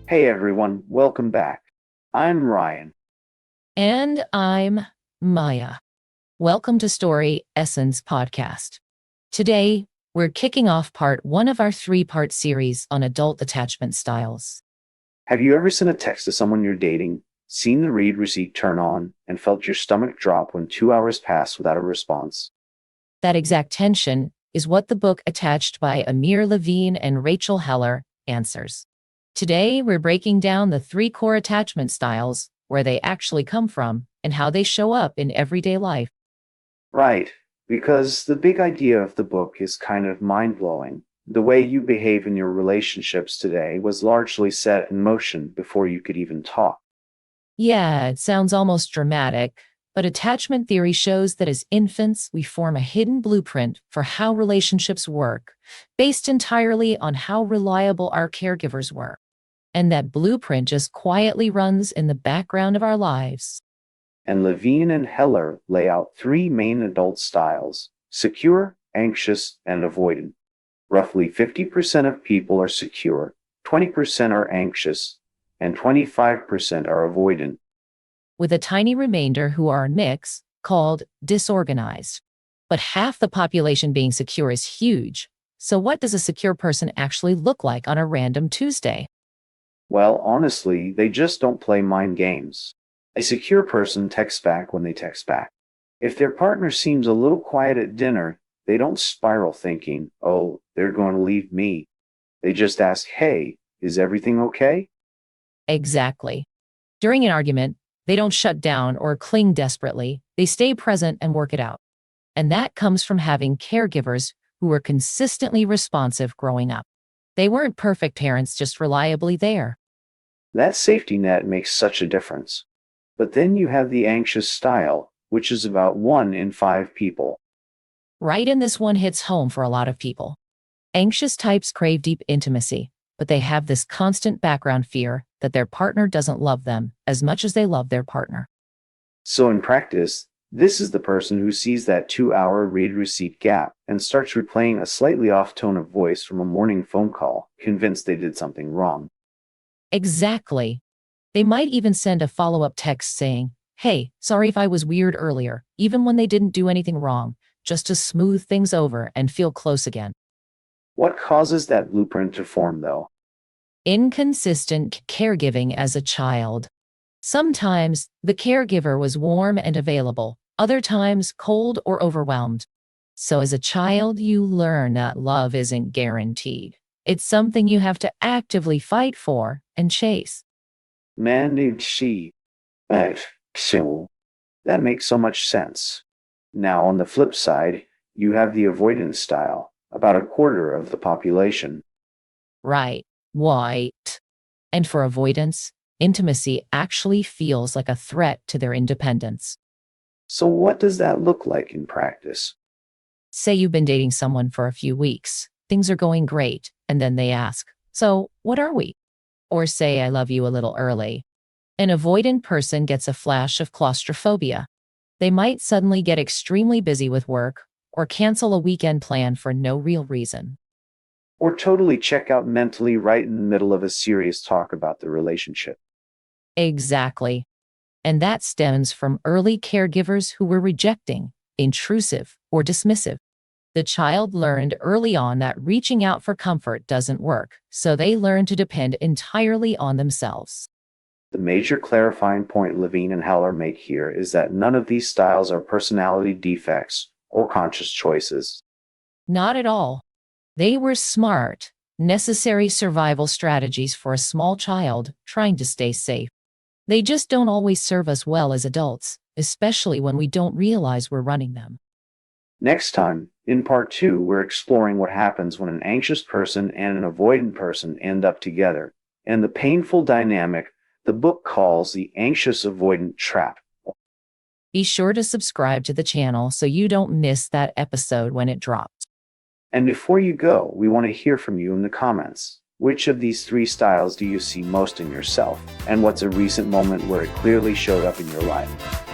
Hey everyone, welcome back. I'm Ryan. And I'm Maya. Welcome to Story Essence Podcast. Today, we're kicking off part one of our three-part series on adult attachment styles. Have you ever sent a text to someone you're dating, seen the read receipt turn on, and felt your stomach drop when 2 hours passed without a response? That exact tension is what the book Attached by Amir Levine and Rachel Heller answers. Today, we're breaking down the three core attachment styles, where they actually come from, and how they show up in everyday life. Right, because the big idea of the book is kind of mind-blowing. The way you behave in your relationships today was largely set in motion before you could even talk. Yeah, it sounds almost dramatic, but attachment theory shows that as infants, we form a hidden blueprint for how relationships work, based entirely on how reliable our caregivers were. And that blueprint just quietly runs in the background of our lives. And Levine and Heller lay out three main adult styles: secure, anxious, and avoidant. Roughly 50% of people are secure, 20% are anxious, and 25% are avoidant. With a tiny remainder who are a mix, called disorganized. But half the population being secure is huge. So what does a secure person actually look like on a random Tuesday? Well, honestly, they just don't play mind games. A secure person texts back when they text back. If their partner seems a little quiet at dinner, they don't spiral thinking, oh, they're going to leave me. They just ask, hey, is everything okay? Exactly. During an argument, they don't shut down or cling desperately. They stay present and work it out. And that comes from having caregivers who were consistently responsive growing up. They weren't perfect parents, just reliably there. That safety net makes such a difference. But then you have the anxious style, which is about 1 in 5 people. Right, and this one hits home for a lot of people. Anxious types crave deep intimacy, but they have this constant background fear that their partner doesn't love them as much as they love their partner. So in practice, this is the person who sees that 2-hour read receipt gap and starts replaying a slightly off tone of voice from a morning phone call, convinced they did something wrong. Exactly. They might even send a follow-up text saying, hey, sorry if I was weird earlier, even when they didn't do anything wrong, just to smooth things over and feel close again. What causes that blueprint to form, though? Inconsistent caregiving as a child. Sometimes the caregiver was warm and available, other times cold or overwhelmed. So as a child, you learn that love isn't guaranteed. It's something you have to actively fight for and chase. Managed she. So that makes so much sense. Now, on the flip side, you have the avoidance style, about a quarter of the population. Right, white. And for avoidance, intimacy actually feels like a threat to their independence. So what does that look like in practice? Say you've been dating someone for a few weeks, things are going great, and then they ask, so what are we? Or say, I love you a little early. An avoidant person gets a flash of claustrophobia. They might suddenly get extremely busy with work or cancel a weekend plan for no real reason. Or totally check out mentally right in the middle of a serious talk about the relationship. Exactly. And that stems from early caregivers who were rejecting, intrusive, or dismissive. The child learned early on that reaching out for comfort doesn't work, so they learn to depend entirely on themselves. The major clarifying point Levine and Heller make here is that none of these styles are personality defects or conscious choices. Not at all. They were smart, necessary survival strategies for a small child trying to stay safe. They just don't always serve us well as adults, especially when we don't realize we're running them. Next time, in part 2, we're exploring what happens when an anxious person and an avoidant person end up together, and the painful dynamic the book calls the anxious avoidant trap. Be sure to subscribe to the channel so you don't miss that episode when it drops. And before you go, we want to hear from you in the comments. Which of these three styles do you see most in yourself? And what's a recent moment where it clearly showed up in your life?